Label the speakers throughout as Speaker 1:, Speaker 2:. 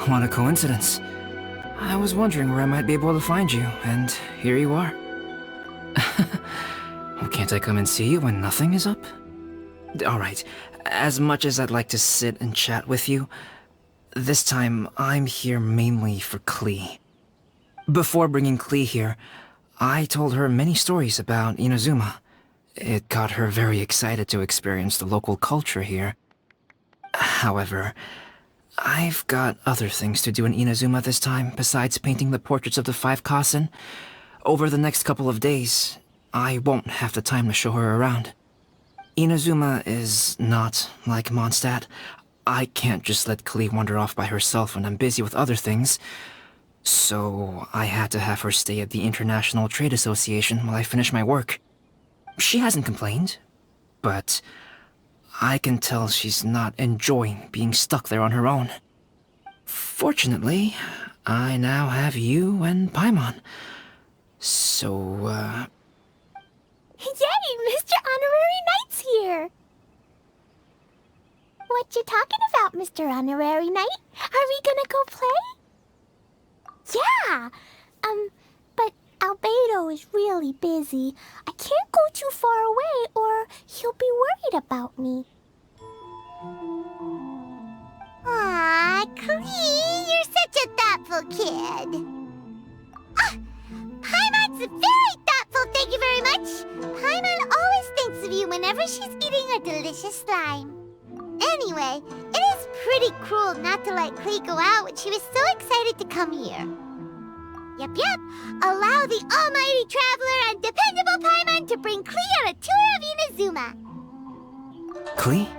Speaker 1: What a coincidence. I was wondering where I might be able to find you, and here you are. Well, can't I come and see you when nothing is up? Alright, as much as I'd like to sit and chat with you, this time I'm here mainly for Klee. Before bringing Klee here, I told her many stories about Inazuma. It got her very excited to experience the local culture here. However, I've got other things to do in Inazuma this time besides painting the portraits of the 5 Kasen. Over the next couple of days, I won't have the time to show her around. Inazuma is not like Mondstadt. I can't just let Klee wander off by herself when I'm busy with other things. So I had to have her stay at the International Trade Association while I finish my work. She hasn't complained, but I can tell she's not enjoying being stuck there on her own. Fortunately, I now have you and Paimon. So,
Speaker 2: Yay! Mr. Honorary Knight's here! What you talking about, Mr. Honorary Knight? Are we gonna go play? Yeah! But Albedo is really busy. I can't go too far away or he'll be worried about me.
Speaker 3: Aw, Klee, you're such a thoughtful kid. Ah, Paimon's very thoughtful, thank you very much. Paimon always thinks of you whenever she's eating a delicious slime. Anyway, it is pretty cruel not to let Klee go out when she was so excited to come here. Yep. Allow the almighty traveler and dependable Paimon to bring Klee on a tour of Inazuma.
Speaker 1: Klee,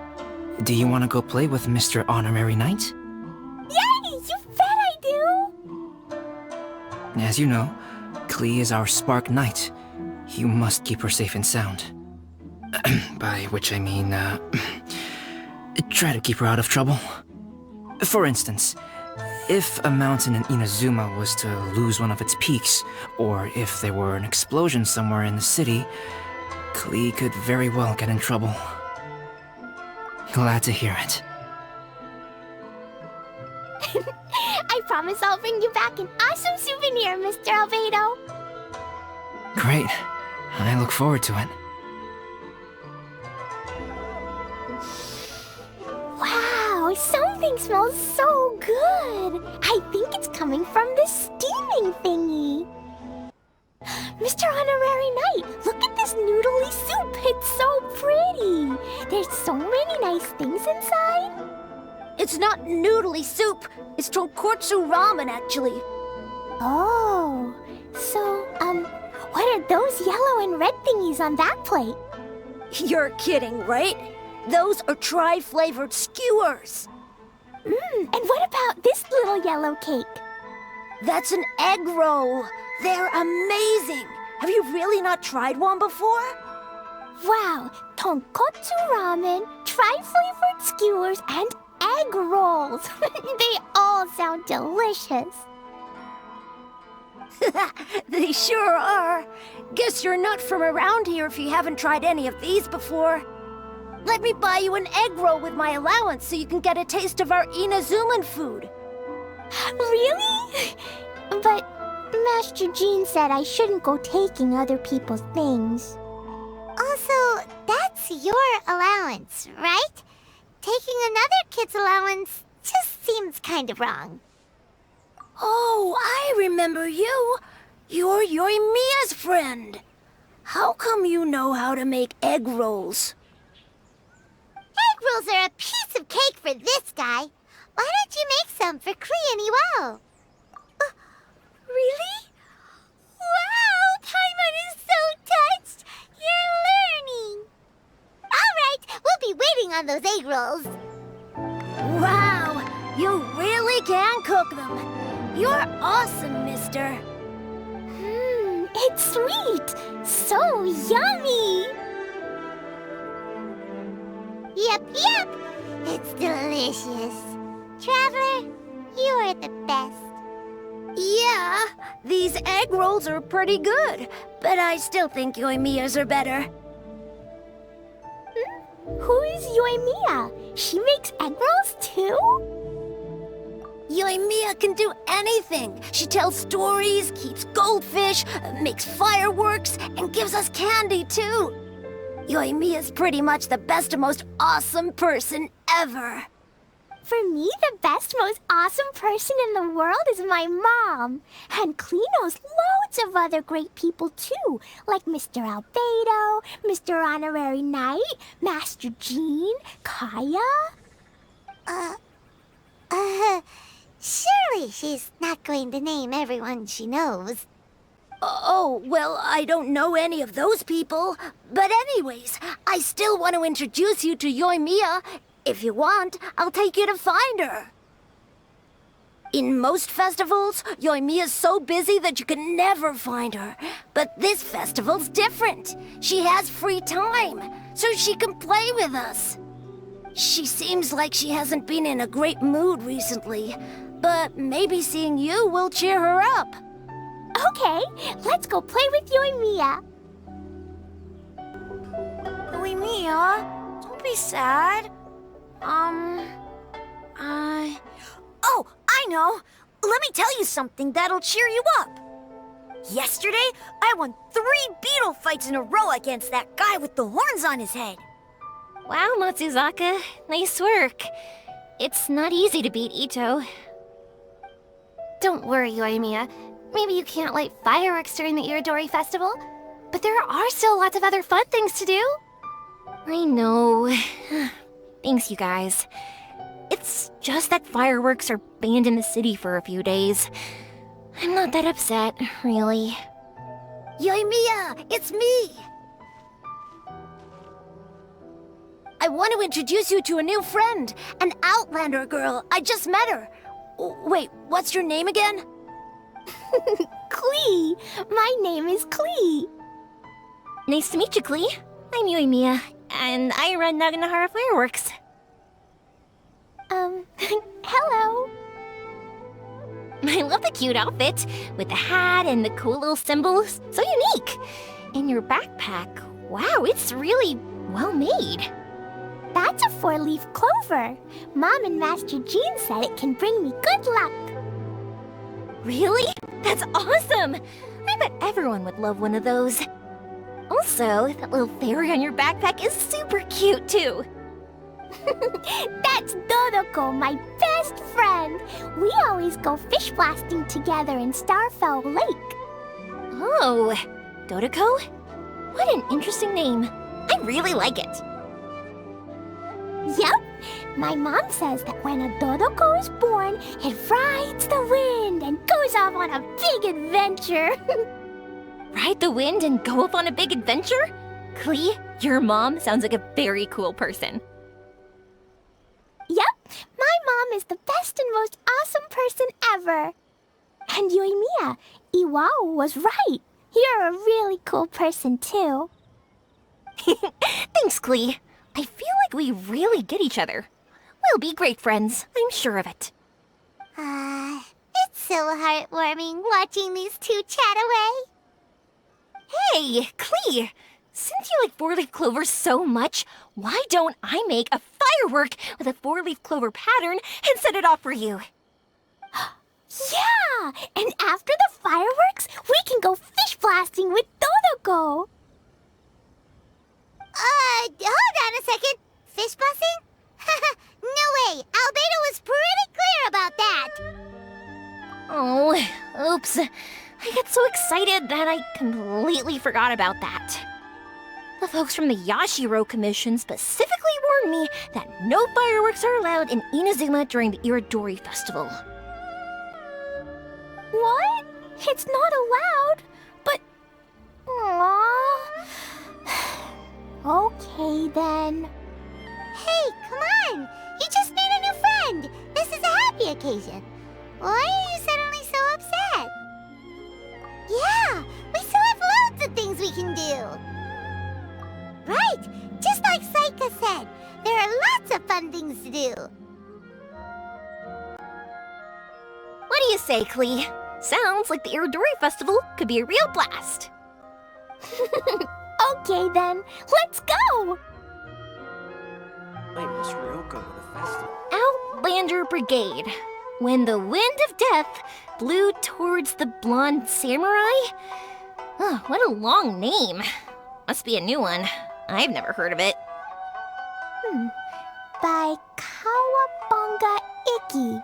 Speaker 1: do you want to go play with Mr. Honorary Knight?
Speaker 2: Yay! You bet I do!
Speaker 1: As you know, Klee is our Spark Knight. You must keep her safe and sound. By which I mean, try to keep her out of trouble. For instance, if a mountain in Inazuma was to lose one of its peaks, or if there were an explosion somewhere in the city, Klee could very well get in trouble. Glad to hear it.
Speaker 2: I promise I'll bring you back an awesome souvenir, Mr. Albedo.
Speaker 1: Great. I look forward to it.
Speaker 2: Wow, something smells so good. I think it's coming from this steaming thingy. Mr. Honorary Knight, look at this noodly soup. It's so pretty. There's so many nice things inside.
Speaker 4: It's not noodly soup. It's tonkotsu ramen, actually.
Speaker 2: Oh, so, what are those yellow and red thingies on that plate?
Speaker 4: You're kidding, right? Those are tri-flavored skewers.
Speaker 2: And what about this little yellow cake?
Speaker 4: That's an egg roll. They're amazing. Have you really not tried one before?
Speaker 2: Wow, tonkotsu ramen, tri-flavored skewers, and egg rolls. They all sound delicious.
Speaker 4: They sure are. Guess you're not from around here if you haven't tried any of these before. Let me buy you an egg roll with my allowance so you can get a taste of our Inazuman food.
Speaker 2: Really? But Master Jean said I shouldn't go taking other people's things.
Speaker 3: Also, that's your allowance, right? Taking another kid's allowance just seems kind of wrong.
Speaker 4: Oh, I remember you. You're Yoimiya's friend. How come you know how to make egg rolls?
Speaker 3: Egg rolls are a piece of cake for this guy. Why don't you make some for Klee and Iwao? Really? Wow, Paimon is so touched. You're learning. All right, we'll be waiting on those egg rolls.
Speaker 4: Wow, you really can cook them. You're awesome, mister.
Speaker 2: It's sweet. So yummy.
Speaker 3: Yep. It's delicious. Traveler, you are the best.
Speaker 4: Yeah, these egg rolls are pretty good, but I still think Yoimiya's are better.
Speaker 2: Who is Yoimiya? She makes egg rolls too?
Speaker 4: Yoimiya can do anything. She tells stories, keeps goldfish, makes fireworks, and gives us candy, too. Yoimiya's pretty much the best and most awesome person ever.
Speaker 2: For me, the best, most awesome person in the world is my mom. And Klee knows loads of other great people, too, like Mr. Albedo, Mr. Honorary Knight, Master Jean, Kaya.
Speaker 3: Surely she's not going to name everyone she knows.
Speaker 4: Oh, well, I don't know any of those people. But anyways, I still want to introduce you to Yoimiya. If you want, I'll take you to find her. In most festivals, Yoimiya's so busy that you can never find her. But this festival's different. She has free time, so she can play with us. She seems like she hasn't been in a great mood recently, but maybe seeing you will cheer her up.
Speaker 2: Okay, let's go play with Yoimiya.
Speaker 4: Yoimiya, don't be sad. Oh, I know. Let me tell you something that'll cheer you up. Yesterday, I won 3 beetle fights in a row against that guy with the horns on his head.
Speaker 5: Wow, Matsuzaka. Nice work. It's not easy to beat Ito. Don't worry, Yoimiya. Maybe you can't light fireworks during the Iridori Festival, but there are still lots of other fun things to do. I know. Thanks, you guys. It's just that fireworks are banned in the city for a few days. I'm not that upset, really.
Speaker 4: Yoimiya, it's me! I want to introduce you to a new friend, an Outlander girl. I just met her. Wait, what's your name again?
Speaker 2: Klee. My name is Klee.
Speaker 5: Nice to meet you, Klee. I'm Yoimiya, and I run Naganahara Fireworks.
Speaker 2: Hello.
Speaker 5: I love the cute outfit, with the hat and the cool little symbols. So unique. And your backpack, wow, it's really well made.
Speaker 2: That's a 4-leaf clover. Mom and Master Jean said it can bring me good luck.
Speaker 5: Really? That's awesome! I bet everyone would love one of those. Also, that little fairy on your backpack is super cute, too.
Speaker 2: That's Dodoko, my best friend. We always go fish blasting together in Starfell Lake.
Speaker 5: Oh, Dodoko? What an interesting name. I really like it.
Speaker 2: Yep. My mom says that when a Dodoko is born, it rides the wind and goes off on a big adventure.
Speaker 5: Ride the wind and go off on a big adventure? Klee, your mom sounds like a very cool person.
Speaker 2: Yep, my mom is the best and most awesome person ever. And Yoimiya, Iwao was right. You're a really cool person too.
Speaker 5: Thanks, Klee. I feel like we really get each other. We'll be great friends, I'm sure of it.
Speaker 3: It's so heartwarming watching these two chat away.
Speaker 5: Hey, Klee! Since you like 4-leaf clovers so much, why don't I make a firework with a 4-leaf clover pattern and set it off for you?
Speaker 2: Yeah! And after the fireworks, we can go fish blasting with Dodoko.
Speaker 3: Hold on a second. Fish busting? No way. Albedo was pretty clear about that.
Speaker 5: Oh, oops. I got so excited that I completely forgot about that. The folks from the Yashiro Commission specifically warned me that no fireworks are allowed in Inazuma during the Iridori Festival.
Speaker 2: What? It's not allowed? But... Aww... Okay, then.
Speaker 3: Hey, come on. You just made a new friend. This is a happy occasion. Why are you suddenly so upset? Yeah, we still have loads of things we can do. Right, just like Saika said, there are lots of fun things to do.
Speaker 5: What do you say, Klee? Sounds like the Iridori Festival could be a real blast.
Speaker 2: Okay, then. Let's go!
Speaker 1: Wait, Miss Ryoko, the festival.
Speaker 5: Outlander Brigade. When the wind of death blew towards the blonde samurai? Oh, what a long name. Must be a new one. I've never heard of it.
Speaker 2: By Kawabunga Iki.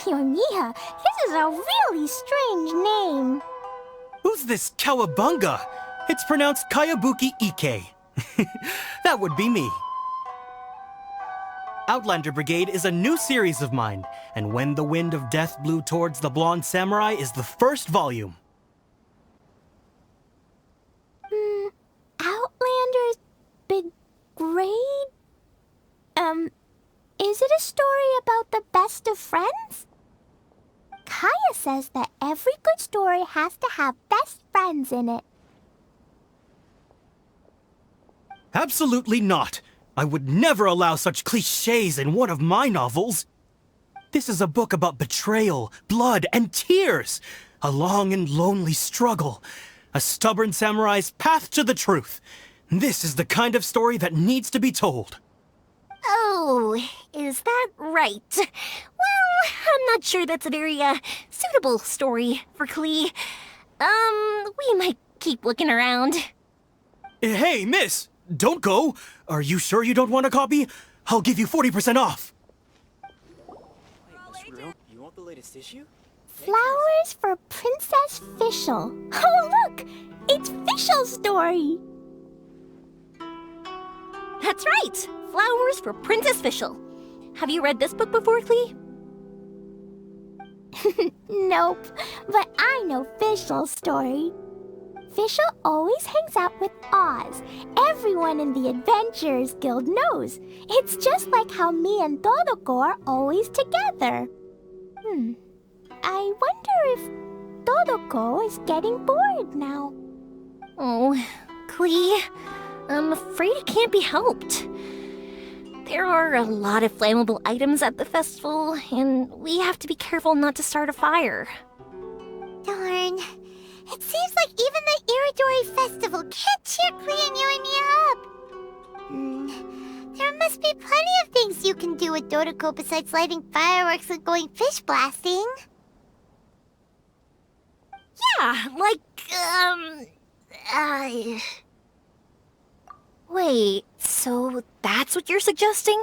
Speaker 2: Yoimiya, this is a really strange name.
Speaker 6: Who's this Kawabunga? It's pronounced Kayabuki Ike. That would be me. Outlander Brigade is a new series of mine, and When the Wind of Death Blew Towards the Blonde Samurai is the first volume.
Speaker 2: Outlander's Brigade? Is it a story about the best of friends? Kaya says that every good story has to have best friends in it.
Speaker 6: Absolutely not. I would never allow such cliches in one of my novels. This is a book about betrayal, blood, and tears. A long and lonely struggle. A stubborn samurai's path to the truth. This is the kind of story that needs to be told.
Speaker 5: Oh, is that right? Well, I'm not sure that's a very, suitable story for Klee. We might keep looking around.
Speaker 6: Hey, miss! Don't go! Are you sure you don't want a copy? I'll give you 40% off!
Speaker 7: You want the latest issue?
Speaker 2: Flowers for Princess Fischl. Oh, look! It's Fischl's story!
Speaker 5: That's right! Flowers for Princess Fischl. Have you read this book before, Klee?
Speaker 2: Nope, but I know Fischl's story. Fischl always hangs out with Oz. Everyone in the Adventurers Guild knows. It's just like how me and Todoko are always together. I wonder if Todoko is getting bored now.
Speaker 5: Oh, Klee, I'm afraid it can't be helped. There are a lot of flammable items at the festival, and we have to be careful not to start a fire.
Speaker 3: Darn. It seems like even the Iridori Festival can't cheer Klee and Yoimiya up. There must be plenty of things you can do with Dodoko besides lighting fireworks and going fish blasting.
Speaker 5: Yeah, like, Wait, so that's what you're suggesting?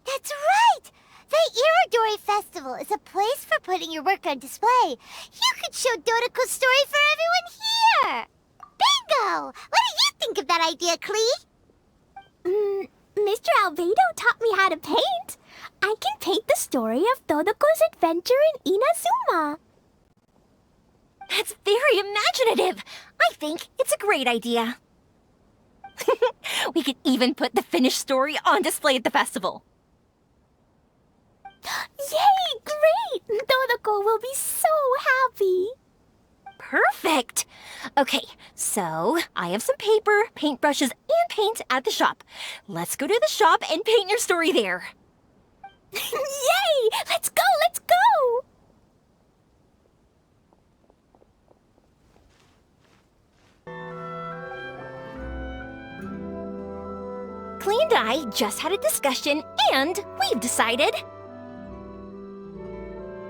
Speaker 3: That's right! The Iridori Festival is a place for putting your work on display. You could show Dodoko's story for everyone here! Bingo! What do you think of that idea, Klee?
Speaker 2: Mr. Albedo taught me how to paint. I can paint the story of Dodoko's adventure in Inazuma.
Speaker 5: That's very imaginative! I think it's a great idea. We could even put the finished story on display at the festival.
Speaker 2: Yay! Great! Dodoko will be so happy.
Speaker 5: Perfect! Okay, so I have some paper, paintbrushes, and paint at the shop. Let's go to the shop and paint your story there.
Speaker 2: Yay! Let's go! Let's go!
Speaker 5: Klee and I just had a discussion, and we've decided...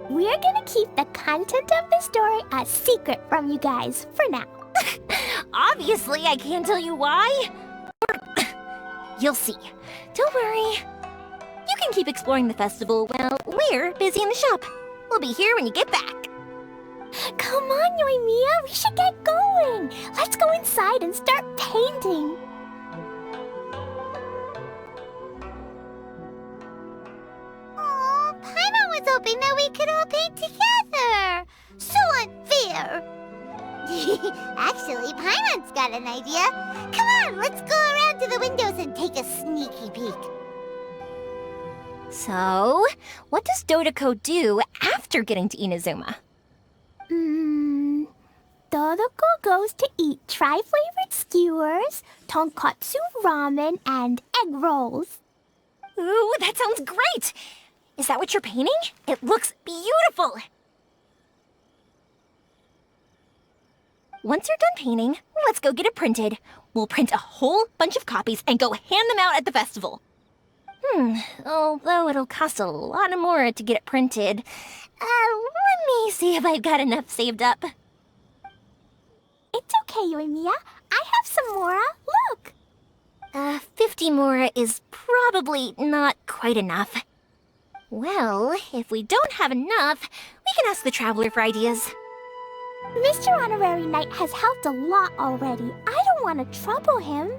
Speaker 2: We're gonna keep the content of the story a secret from you guys for now.
Speaker 5: Obviously, I can't tell you why. You'll see. Don't worry. You can keep exploring the festival while we're busy in the shop. We'll be here when you get back.
Speaker 2: Come on, Yoimiya, we should get going. Let's go inside and start painting.
Speaker 3: Oh, Paimon was hoping that we could all paint together. So unfair. Actually, Paimon's got an idea. Come on, let's go around to the windows and take a sneaky peek.
Speaker 5: So, what does Dodoko do after getting to Inazuma?
Speaker 2: Dodoko goes to eat tri-flavored skewers, tonkatsu ramen, and egg rolls.
Speaker 5: Ooh, that sounds great! Is that what you're painting? It looks beautiful! Once you're done painting, let's go get it printed. We'll print a whole bunch of copies and go hand them out at the festival. Although it'll cost a lot more to get it printed. Let me see if I've got enough saved up.
Speaker 2: It's okay, Yoimiya. I have some more. Look.
Speaker 5: 50 more is probably not quite enough. Well, if we don't have enough, we can ask the Traveler for ideas.
Speaker 2: Mr. Honorary Knight has helped a lot already. I don't want to trouble him.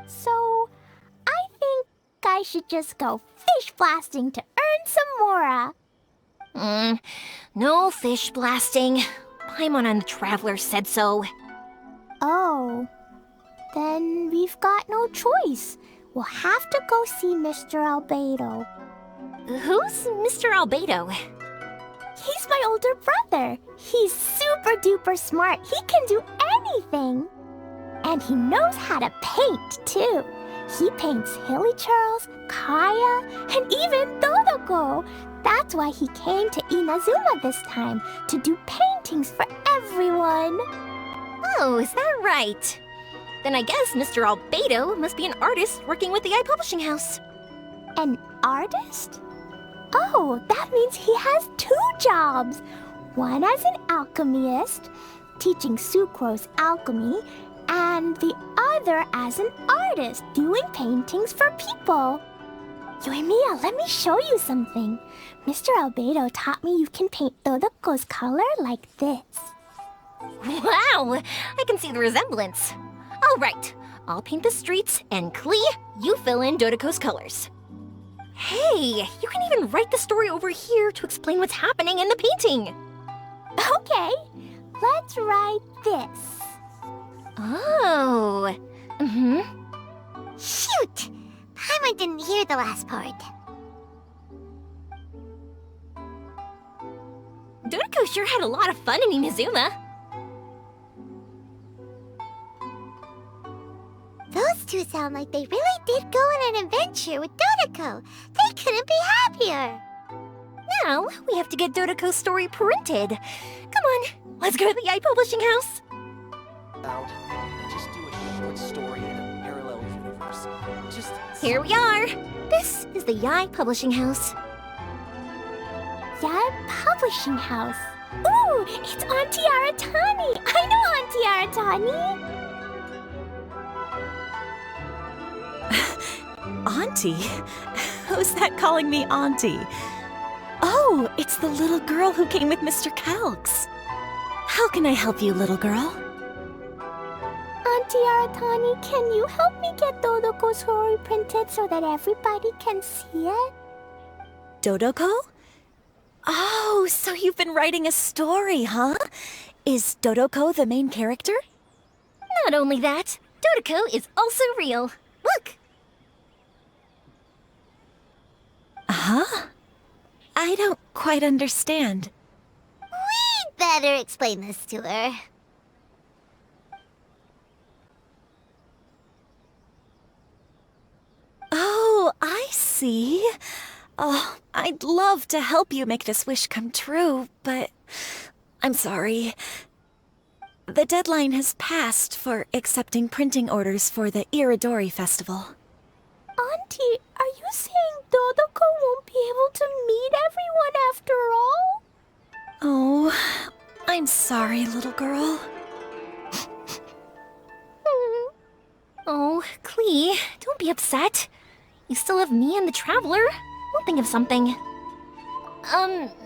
Speaker 2: So, I think I should just go fish blasting to earn some mora.
Speaker 5: No fish blasting. Paimon and the Traveler said so.
Speaker 2: Oh, then we've got no choice. We'll have to go see Mr. Albedo.
Speaker 5: Who's Mr. Albedo?
Speaker 2: He's my older brother. He's super duper smart. He can do anything. And he knows how to paint, too. He paints Hilly Charles, Kaya, and even Dodoko. That's why he came to Inazuma this time, to do paintings for everyone.
Speaker 5: Oh, is that right? Then I guess Mr. Albedo must be an artist working with the iPublishing House.
Speaker 2: An artist? Oh, that means he has 2 jobs. One as an alchemist, teaching Sucrose alchemy, and the other as an artist, doing paintings for people. Yoimiya, let me show you something. Mr. Albedo taught me you can paint Dodoko's color like this.
Speaker 5: Wow, I can see the resemblance. All right, I'll paint the streets, and Klee, you fill in Dodoko's colors. Hey, you can even write the story over here to explain what's happening in the painting.
Speaker 2: Okay, let's write this.
Speaker 5: Oh,
Speaker 3: Shoot! Paimon didn't hear the last part.
Speaker 5: Dodoko sure had a lot of fun in Inazuma.
Speaker 3: Those two sound like they really did go on an adventure with Dodoko. They couldn't be happier.
Speaker 5: Now, we have to get Dodoko's story printed. Come on, let's go to the iPublishing House.
Speaker 7: Out. Just do a short story in a parallel universe. Just
Speaker 5: Here we are. This is the Yai Publishing House.
Speaker 2: Yai Publishing House. Ooh, it's Auntie Aratani. I know Auntie Aratani.
Speaker 8: Auntie? Who's that calling me Auntie? Oh, it's the little girl who came with Mr. Calx. How can I help you, little girl?
Speaker 2: Auntie Aratani, can you help me get Dodoko's story printed so that everybody can see it?
Speaker 8: Dodoko? Oh, so you've been writing a story, huh? Is Dodoko the main character?
Speaker 5: Not only that, Dodoko is also real. Look!
Speaker 8: Huh? I don't quite understand.
Speaker 3: We'd better explain this to her.
Speaker 8: Oh, I see. Oh, I'd love to help you make this wish come true, but I'm sorry. The deadline has passed for accepting printing orders for the Iridori Festival.
Speaker 2: Auntie, are you saying Dodoko won't be able to meet everyone after all?
Speaker 8: Oh, I'm sorry, little girl.
Speaker 5: Oh, Klee, don't be upset. You still have me and the Traveler. We'll think of something.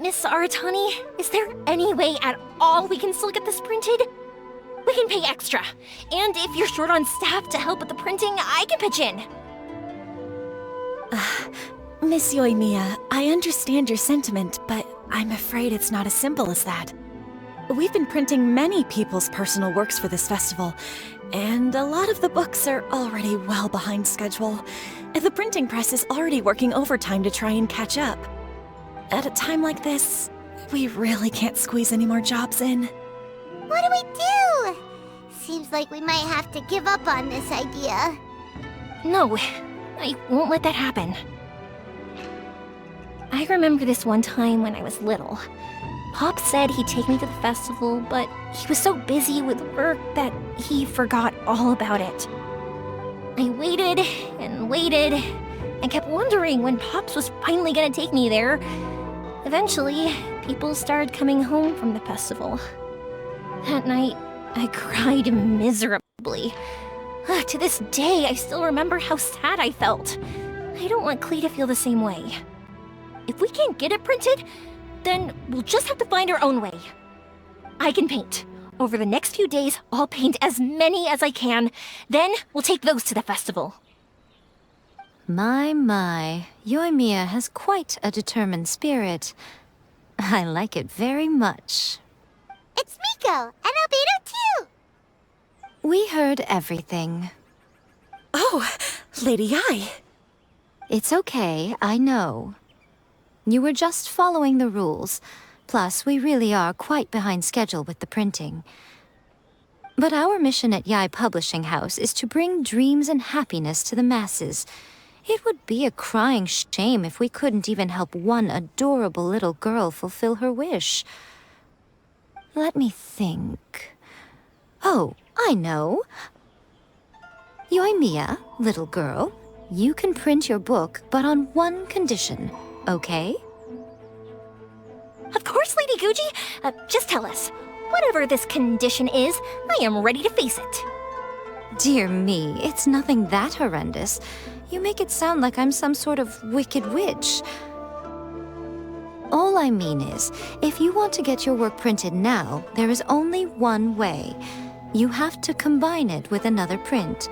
Speaker 5: Miss Aratani, is there any way at all we can still get this printed? We can pay extra. And if you're short on staff to help with the printing, I can pitch in.
Speaker 8: Miss Yoimiya, I understand your sentiment, but I'm afraid it's not as simple as that. We've been printing many people's personal works for this festival, and a lot of the books are already well behind schedule. The printing press is already working overtime to try and catch up. At a time like this, we really can't squeeze any more jobs in.
Speaker 3: What do we do? Seems like we might have to give up on this idea.
Speaker 5: No, I won't let that happen. I remember this one time when I was little. Pop said he'd take me to the festival, but he was so busy with work that he forgot all about it. I waited and waited, I kept wondering when Pops was finally gonna take me there. Eventually, people started coming home from the festival. That night, I cried miserably. To this day, I still remember how sad I felt. I don't want Klee to feel the same way. If we can't get it printed, then we'll just have to find our own way. I can paint. Over the next few days, I'll paint as many as I can. Then we'll take those to the festival.
Speaker 9: My, Yoimiya has quite a determined spirit. I like it very much.
Speaker 3: It's Miko and Albedo too.
Speaker 9: We heard everything.
Speaker 8: Oh, Lady Ai.
Speaker 9: It's okay, I know. You were just following the rules. Plus, we really are quite behind schedule with the printing. But our mission at Yae Publishing House is to bring dreams and happiness to the masses. It would be a crying shame if we couldn't even help one adorable little girl fulfill her wish. Let me think. Oh, I know. Yoimiya, little girl, you can print your book, but on one condition, okay?
Speaker 5: Of course, Lady Guji. Just tell us. Whatever this condition is, I am ready to face it.
Speaker 9: Dear me, it's nothing that horrendous. You make it sound like I'm some sort of wicked witch. All I mean is, if you want to get your work printed now, there is only one way. You have to combine it with another print.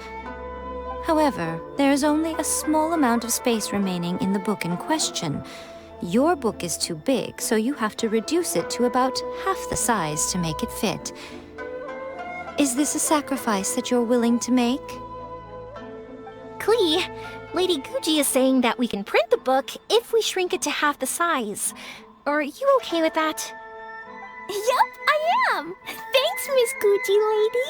Speaker 9: However, there is only a small amount of space remaining in the book in question. Your book is too big, so you have to reduce it to about half the size to make it fit. Is this a sacrifice that you're willing to make?
Speaker 5: Klee, Lady Guji is saying that we can print the book if we shrink it to half the size. Are you okay with that?
Speaker 2: Yup, I am. Thanks, Miss Gucci lady.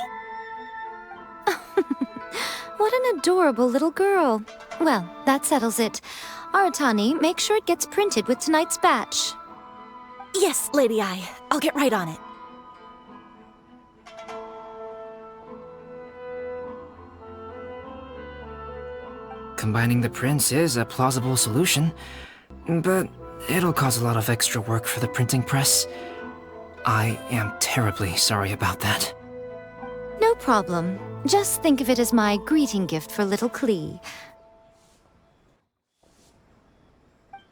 Speaker 9: What an adorable little girl. Well, that settles it. Aratani, make sure it gets printed with tonight's batch.
Speaker 8: Yes, Lady Ai. I'll get right on it.
Speaker 1: Combining the prints is a plausible solution, but it'll cause a lot of extra work for the printing press. I am terribly sorry about that.
Speaker 9: No problem. Just think of it as my greeting gift for little Klee.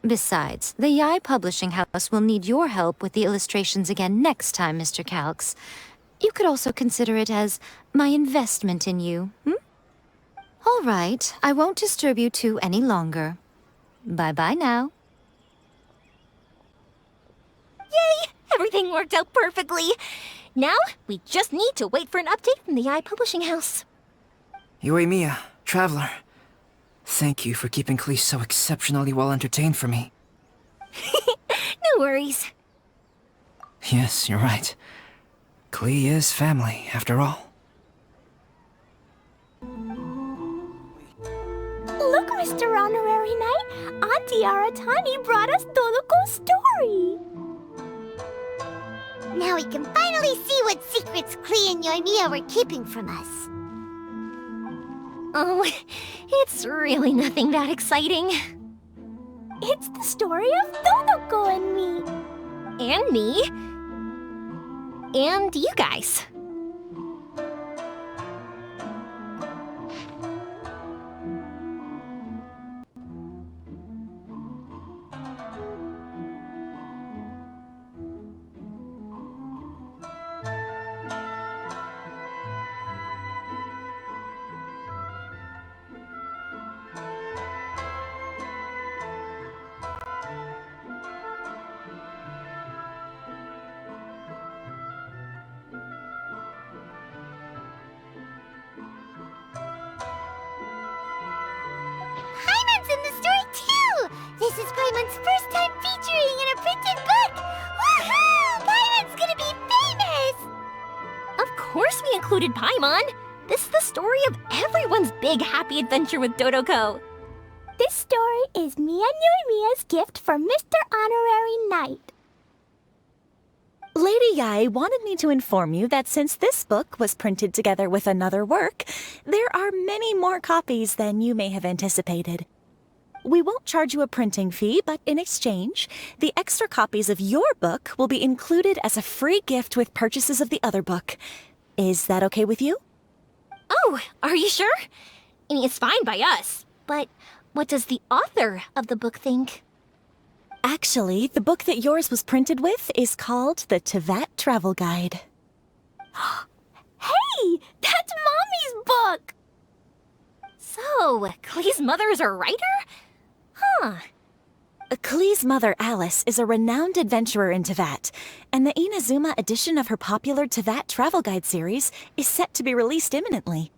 Speaker 9: Besides, the Yae Publishing House will need your help with the illustrations again next time, Mr. Calx. You could also consider it as my investment in you, All right, I won't disturb you two any longer. Bye-bye now.
Speaker 5: Yay! Everything worked out perfectly. Now, we just need to wait for an update from the Yae Publishing House.
Speaker 1: Yoimiya, Traveler. Thank you for keeping Klee so exceptionally well entertained for me.
Speaker 5: No worries.
Speaker 1: Yes, you're right. Klee is family, after all.
Speaker 2: Look, Mr. Honorary Knight, Auntie Aratani brought us Toloko's story.
Speaker 3: Now we can finally see what secrets Klee and Yoimiya were keeping from us.
Speaker 5: Oh, it's really nothing that exciting.
Speaker 2: It's the story of Toloko and me.
Speaker 5: And me. And you guys.
Speaker 3: Paimon's in the story too! This is Paimon's first time featuring in a printed book! Woohoo! Paimon's gonna be famous!
Speaker 5: Of course we included Paimon. This is the story of everyone's big happy adventure with Dodoko.
Speaker 2: This story is me and Yoimiya's gift for Mr. Honorary Knight.
Speaker 8: Lady Yae wanted me to inform you that since this book was printed together with another work, there are many more copies than you may have anticipated. We won't charge you a printing fee, but in exchange, the extra copies of your book will be included as a free gift with purchases of the other book. Is that okay with you?
Speaker 5: Oh, are you sure? I mean, it's fine by us. But what does the author of the book think?
Speaker 8: Actually, the book that yours was printed with is called the Teyvat Travel Guide.
Speaker 4: Hey, that's Mommy's book!
Speaker 5: So, Klee's mother is a writer? Huh.
Speaker 8: Klee's mother, Alice, is a renowned adventurer in Teyvat, and the Inazuma edition of her popular Teyvat Travel Guide series is set to be released imminently.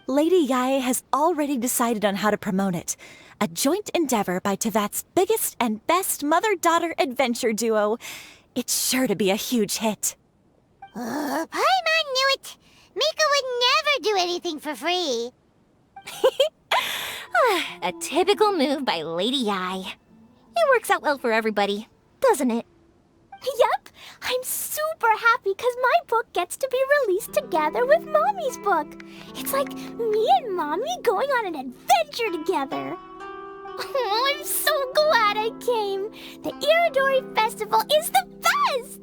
Speaker 8: Lady Yae has already decided on how to promote it, a joint endeavor by Teyvat's biggest and best mother-daughter adventure duo. It's sure to be a huge hit.
Speaker 3: Paimon knew it! Mika would never do anything for free.
Speaker 5: A typical move by Lady Yae. It works out well for everybody, doesn't it?
Speaker 2: Yep, I'm super happy because my book gets to be released together with Mommy's book. It's like me and Mommy going on an adventure together. Oh, I'm so glad I came. The Iridori Festival is the best!